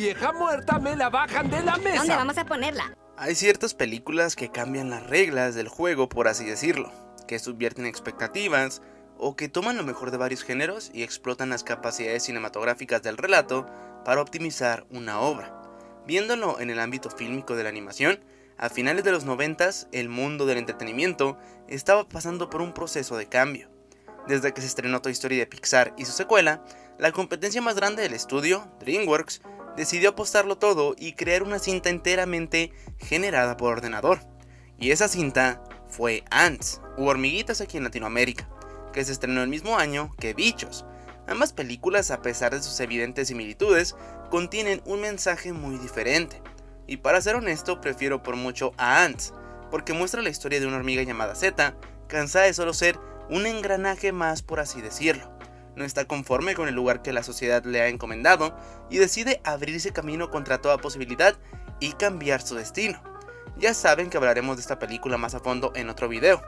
vieja muerta me la bajan de la mesa. ¿Dónde vamos a ponerla? Hay ciertas películas que cambian las reglas del juego, por así decirlo, que subvierten expectativas o que toman lo mejor de varios géneros y explotan las capacidades cinematográficas del relato para optimizar una obra. Viéndolo en el ámbito fílmico de la animación, a finales de los 90s el mundo del entretenimiento estaba pasando por un proceso de cambio. Desde que se estrenó Toy Story de Pixar y su secuela, la competencia más grande del estudio, DreamWorks, decidió apostarlo todo y crear una cinta enteramente generada por ordenador. Y esa cinta fue Ants, u Hormiguitas aquí en Latinoamérica, que se estrenó el mismo año que Bichos. Ambas películas, a pesar de sus evidentes similitudes, contienen un mensaje muy diferente. Y para ser honesto, prefiero por mucho a Ants, porque muestra la historia de una hormiga llamada Zeta, cansada de solo ser un engranaje más, por así decirlo. No está conforme con el lugar que la sociedad le ha encomendado y decide abrirse camino contra toda posibilidad y cambiar su destino. Ya saben que hablaremos de esta película más a fondo en otro video.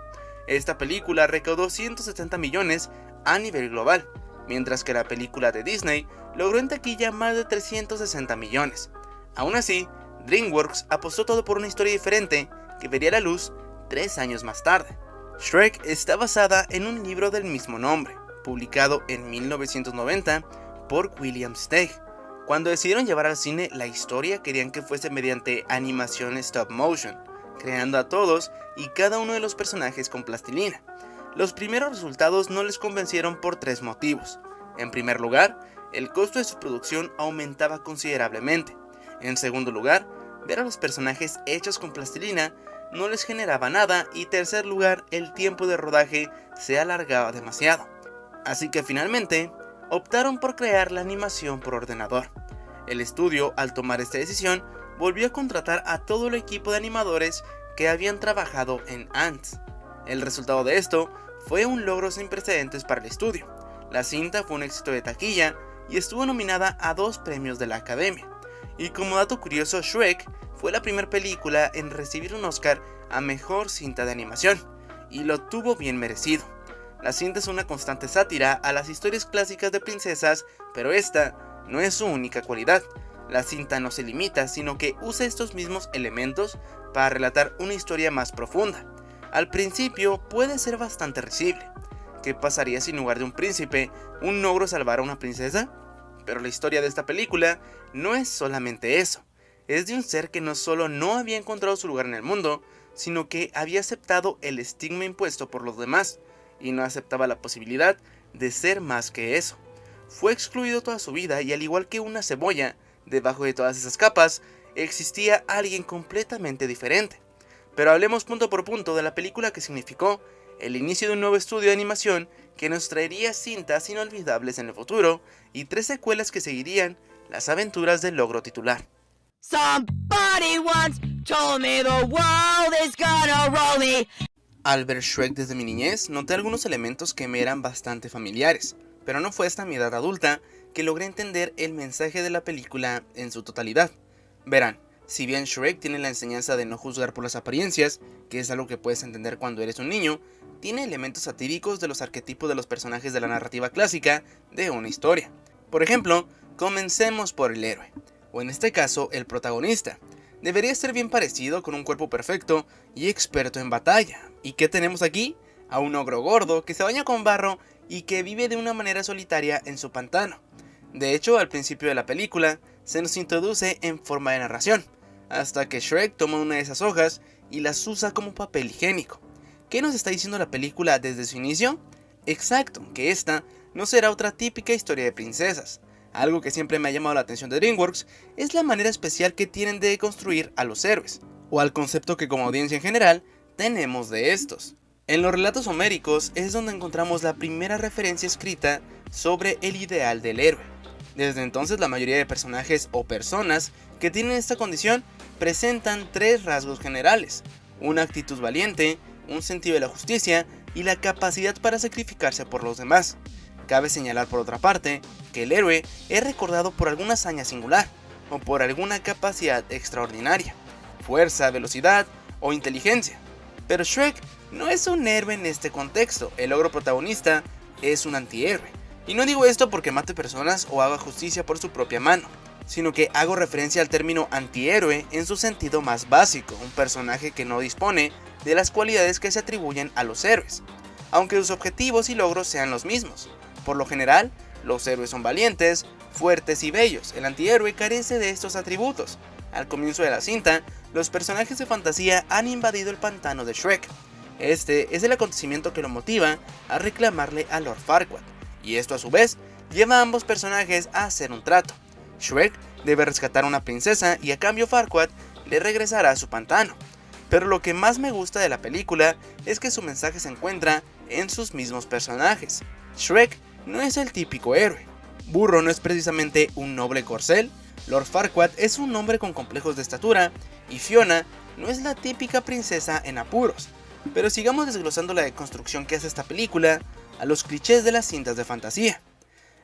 Esta película recaudó 170 millones a nivel global, mientras que la película de Disney logró en taquilla más de 360 millones. Aún así, DreamWorks apostó todo por una historia diferente que vería la luz 3 años más tarde. Shrek está basada en un libro del mismo nombre, publicado en 1990 por William Steig. Cuando decidieron llevar al cine la historia, querían que fuese mediante animación stop motion, creando a todos y cada uno de los personajes con plastilina. Los primeros resultados no les convencieron por 3 motivos. En primer lugar, el costo de su producción aumentaba considerablemente. En segundo lugar, ver a los personajes hechos con plastilina no les generaba nada, y tercer lugar, el tiempo de rodaje se alargaba demasiado. Así que finalmente optaron por crear la animación por ordenador. El estudio, al tomar esta decisión, volvió a contratar a todo el equipo de animadores que habían trabajado en Ants. El resultado de esto fue un logro sin precedentes para el estudio. La cinta fue un éxito de taquilla y estuvo nominada a 2 premios de la Academia. Y como dato curioso, Shrek fue la primera película en recibir un Oscar a Mejor Cinta de Animación, y lo tuvo bien merecido. La cinta es una constante sátira a las historias clásicas de princesas, pero esta no es su única cualidad. La cinta no se limita, sino que usa estos mismos elementos para relatar una historia más profunda. Al principio puede ser bastante risible. ¿Qué pasaría si en lugar de un príncipe, un ogro salvara a una princesa? Pero la historia de esta película no es solamente eso. Es de un ser que no solo no había encontrado su lugar en el mundo, sino que había aceptado el estigma impuesto por los demás, y no aceptaba la posibilidad de ser más que eso. Fue excluido toda su vida, y al igual que una cebolla, debajo de todas esas capas, existía alguien completamente diferente. Pero hablemos punto por punto de la película que significó el inicio de un nuevo estudio de animación que nos traería cintas inolvidables en el futuro, y 3 secuelas que seguirían las aventuras del ogro titular. Somebody once told me the world is gonna roll me. Al ver Shrek desde mi niñez, noté algunos elementos que me eran bastante familiares, pero no fue hasta mi edad adulta que logré entender el mensaje de la película en su totalidad. Verán, si bien Shrek tiene la enseñanza de no juzgar por las apariencias, que es algo que puedes entender cuando eres un niño, tiene elementos satíricos de los arquetipos de los personajes de la narrativa clásica de una historia. Por ejemplo, comencemos por el héroe, o en este caso el protagonista. Debería ser bien parecido, con un cuerpo perfecto y experto en batalla. ¿Y qué tenemos aquí? A un ogro gordo que se baña con barro y que vive de una manera solitaria en su pantano. De hecho, al principio de la película se nos introduce en forma de narración, hasta que Shrek toma una de esas hojas y las usa como papel higiénico. ¿Qué nos está diciendo la película desde su inicio? Exacto, que esta no será otra típica historia de princesas. Algo que siempre me ha llamado la atención de DreamWorks es la manera especial que tienen de construir a los héroes, o al concepto que como audiencia en general tenemos de estos. En los relatos homéricos es donde encontramos la primera referencia escrita sobre el ideal del héroe. Desde entonces la mayoría de personajes o personas que tienen esta condición presentan 3 rasgos generales: una actitud valiente, un sentido de la justicia y la capacidad para sacrificarse por los demás. Cabe señalar por otra parte que el héroe es recordado por alguna hazaña singular o por alguna capacidad extraordinaria, fuerza, velocidad o inteligencia. Pero Shrek no es un héroe en este contexto. El ogro protagonista es un antihéroe. Y no digo esto porque mate personas o haga justicia por su propia mano, sino que hago referencia al término antihéroe en su sentido más básico, un personaje que no dispone de las cualidades que se atribuyen a los héroes, aunque sus objetivos y logros sean los mismos. Por lo general, los héroes son valientes, fuertes y bellos. El antihéroe carece de estos atributos. Al comienzo de la cinta, los personajes de fantasía han invadido el pantano de Shrek. Este es el acontecimiento que lo motiva a reclamarle a Lord Farquaad, y esto a su vez lleva a ambos personajes a hacer un trato. Shrek debe rescatar a una princesa y a cambio Farquaad le regresará a su pantano. Pero lo que más me gusta de la película es que su mensaje se encuentra en sus mismos personajes. Shrek no es el típico héroe. Burro no es precisamente un noble corcel. Lord Farquaad es un hombre con complejos de estatura. Y Fiona no es la típica princesa en apuros. Pero sigamos desglosando la deconstrucción que hace esta película a los clichés de las cintas de fantasía.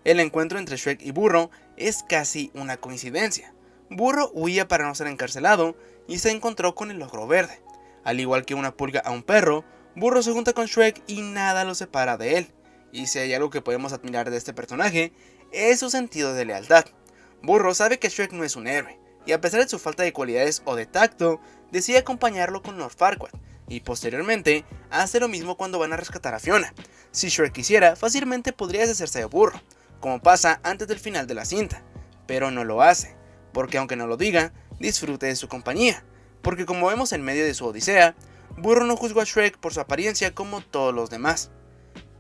El encuentro entre Shrek y Burro es casi una coincidencia. Burro huía para no ser encarcelado y se encontró con el ogro verde. Al igual que una pulga a un perro, Burro se junta con Shrek y nada lo separa de él. Y si hay algo que podemos admirar de este personaje, es su sentido de lealtad. Burro sabe que Shrek no es un héroe, y a pesar de su falta de cualidades o de tacto, decide acompañarlo con Lord Farquaad, y posteriormente hace lo mismo cuando van a rescatar a Fiona. Si Shrek quisiera, fácilmente podría deshacerse de Burro, como pasa antes del final de la cinta, pero no lo hace, porque aunque no lo diga, disfrute de su compañía, porque como vemos en medio de su odisea, Burro no juzgó a Shrek por su apariencia como todos los demás.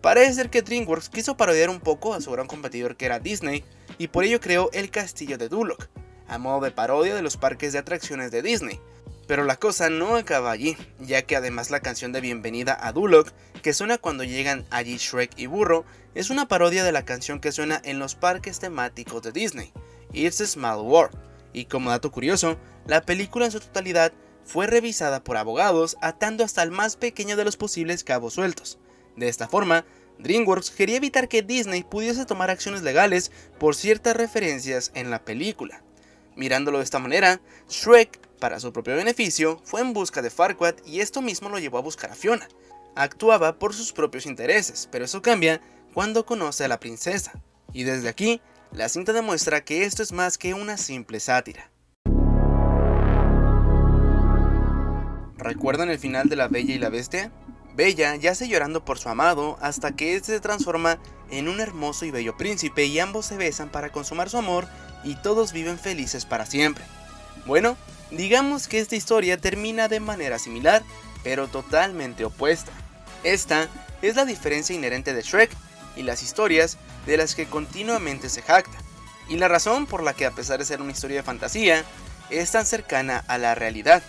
Parece ser que DreamWorks quiso parodiar un poco a su gran competidor que era Disney, y por ello creó el castillo de Duloc, a modo de parodia de los parques de atracciones de Disney. Pero la cosa no acaba allí, ya que además la canción de bienvenida a Duloc, que suena cuando llegan allí Shrek y Burro, es una parodia de la canción que suena en los parques temáticos de Disney, It's a Small World. Y como dato curioso, la película en su totalidad fue revisada por abogados atando hasta el más pequeño de los posibles cabos sueltos. De esta forma, DreamWorks quería evitar que Disney pudiese tomar acciones legales por ciertas referencias en la película. Mirándolo de esta manera, Shrek, para su propio beneficio, fue en busca de Farquaad y esto mismo lo llevó a buscar a Fiona. Actuaba por sus propios intereses, pero eso cambia cuando conoce a la princesa. Y desde aquí, la cinta demuestra que esto es más que una simple sátira. ¿Recuerdan el final de La Bella y la Bestia? Bella yace llorando por su amado hasta que este se transforma en un hermoso y bello príncipe y ambos se besan para consumar su amor y todos viven felices para siempre. Bueno, digamos que esta historia termina de manera similar, pero totalmente opuesta. Esta es la diferencia inherente de Shrek y las historias de las que continuamente se jacta, y la razón por la que a pesar de ser una historia de fantasía, es tan cercana a la realidad.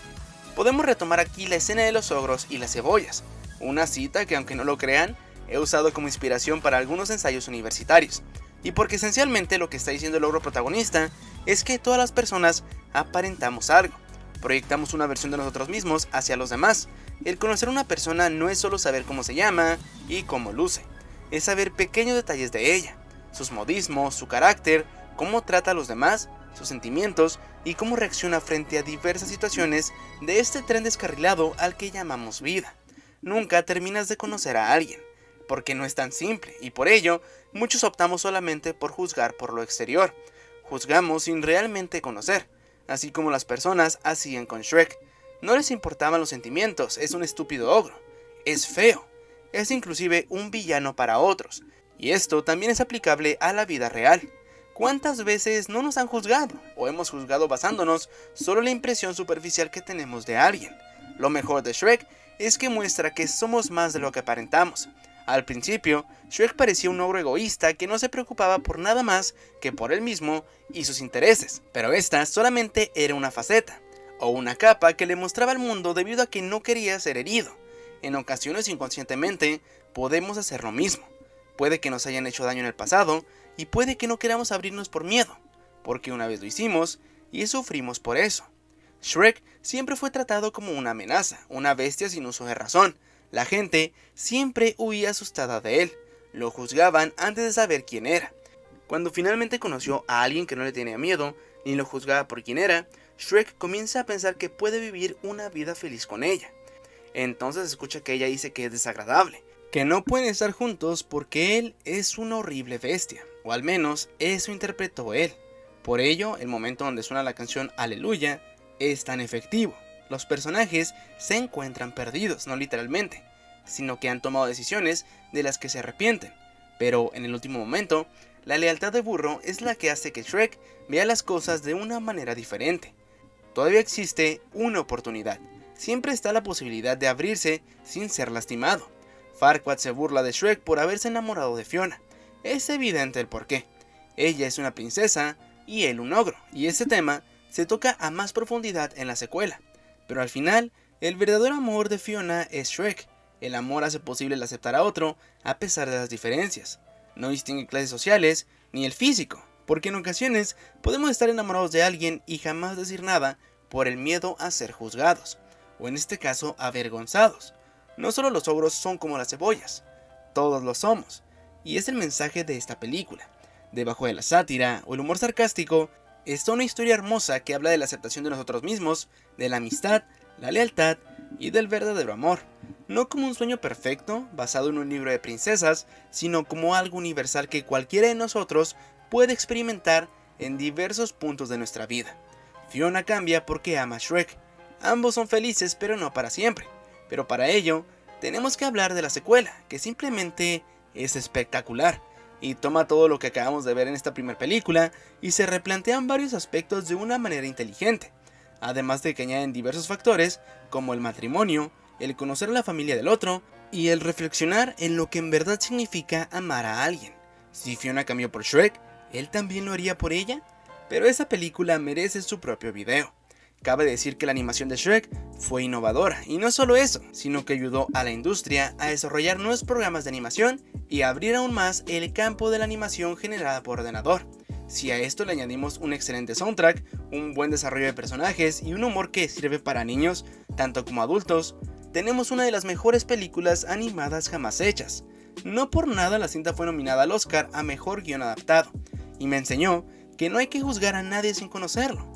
Podemos retomar aquí la escena de los ogros y las cebollas, una cita que aunque no lo crean, he usado como inspiración para algunos ensayos universitarios, y porque esencialmente lo que está diciendo el ogro protagonista es que todas las personas aparentamos algo, proyectamos una versión de nosotros mismos hacia los demás. El conocer a una persona no es solo saber cómo se llama y cómo luce, es saber pequeños detalles de ella, sus modismos, su carácter, cómo trata a los demás, sus sentimientos y cómo reacciona frente a diversas situaciones de este tren descarrilado al que llamamos vida. Nunca terminas de conocer a alguien, porque no es tan simple, y por ello, muchos optamos solamente por juzgar por lo exterior. Juzgamos sin realmente conocer, así como las personas hacían con Shrek. No les importaban los sentimientos, es un estúpido ogro, es feo, es inclusive un villano para otros, y esto también es aplicable a la vida real. ¿Cuántas veces no nos han juzgado, o hemos juzgado basándonos solo en la impresión superficial que tenemos de alguien? Lo mejor de Shrek es que muestra que somos más de lo que aparentamos. Al principio, Shrek parecía un ogro egoísta que no se preocupaba por nada más que por él mismo y sus intereses, pero esta solamente era una faceta, o una capa que le mostraba al mundo debido a que no quería ser herido. En ocasiones inconscientemente podemos hacer lo mismo. Puede que nos hayan hecho daño en el pasado y puede que no queramos abrirnos por miedo, porque una vez lo hicimos y sufrimos por eso. Shrek siempre fue tratado como una amenaza, una bestia sin uso de razón. La gente siempre huía asustada de él, lo juzgaban antes de saber quién era. Cuando finalmente conoció a alguien que no le tenía miedo, ni lo juzgaba por quién era, Shrek comienza a pensar que puede vivir una vida feliz con ella. Entonces escucha que ella dice que es desagradable, que no pueden estar juntos porque él es una horrible bestia, o al menos eso interpretó él. Por ello, el momento donde suena la canción Aleluya es tan efectivo. Los personajes se encuentran perdidos, no literalmente, sino que han tomado decisiones de las que se arrepienten. Pero en el último momento, la lealtad de Burro es la que hace que Shrek vea las cosas de una manera diferente. Todavía existe una oportunidad. Siempre está la posibilidad de abrirse sin ser lastimado. Farquaad se burla de Shrek por haberse enamorado de Fiona. Es evidente el porqué. Ella es una princesa y él un ogro, y ese tema se toca a más profundidad en la secuela. Pero al final, el verdadero amor de Fiona es Shrek. El amor hace posible el aceptar a otro a pesar de las diferencias. No distingue clases sociales ni el físico, porque en ocasiones podemos estar enamorados de alguien y jamás decir nada por el miedo a ser juzgados, o en este caso avergonzados. No solo los ogros son como las cebollas, todos lo somos, y es el mensaje de esta película. Debajo de la sátira o el humor sarcástico está una historia hermosa que habla de la aceptación de nosotros mismos, de la amistad, la lealtad y del verdadero amor. No como un sueño perfecto, basado en un libro de princesas, sino como algo universal que cualquiera de nosotros puede experimentar en diversos puntos de nuestra vida. Fiona cambia porque ama a Shrek. Ambos son felices, pero no para siempre. Pero para ello, tenemos que hablar de la secuela, que simplemente es espectacular, y toma todo lo que acabamos de ver en esta primera película y se replantean varios aspectos de una manera inteligente, además de que añaden diversos factores como el matrimonio, el conocer a la familia del otro y el reflexionar en lo que en verdad significa amar a alguien. Si Fiona cambió por Shrek, ¿él también lo haría por ella? Pero esa película merece su propio video. Cabe decir que la animación de Shrek fue innovadora, y no solo eso, sino que ayudó a la industria a desarrollar nuevos programas de animación y a abrir aún más el campo de la animación generada por ordenador. Si a esto le añadimos un excelente soundtrack, un buen desarrollo de personajes y un humor que sirve para niños, tanto como adultos, tenemos una de las mejores películas animadas jamás hechas. No por nada la cinta fue nominada al Oscar a Mejor Guión Adaptado, y me enseñó que no hay que juzgar a nadie sin conocerlo.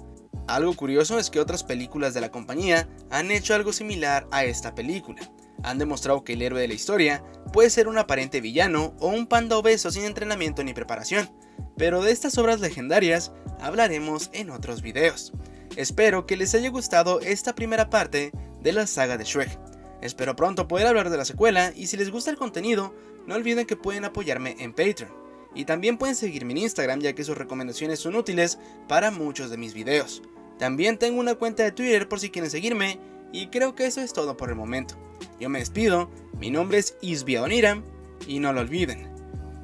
Algo curioso es que otras películas de la compañía han hecho algo similar a esta película. Han demostrado que el héroe de la historia puede ser un aparente villano o un panda obeso sin entrenamiento ni preparación, pero de estas obras legendarias hablaremos en otros videos. Espero que les haya gustado esta primera parte de la saga de Shrek. Espero pronto poder hablar de la secuela, y si les gusta el contenido, no olviden que pueden apoyarme en Patreon. Y también pueden seguirme en Instagram, ya que sus recomendaciones son útiles para muchos de mis videos. También tengo una cuenta de Twitter por si quieren seguirme, y creo que eso es todo por el momento. Yo me despido, mi nombre es Isbiadoniram, y no lo olviden,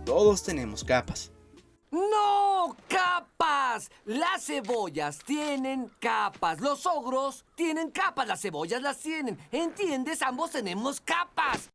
todos tenemos capas. ¡No! ¡Capas! Las cebollas tienen capas. Los ogros tienen capas. Las cebollas las tienen. ¿Entiendes? Ambos tenemos capas.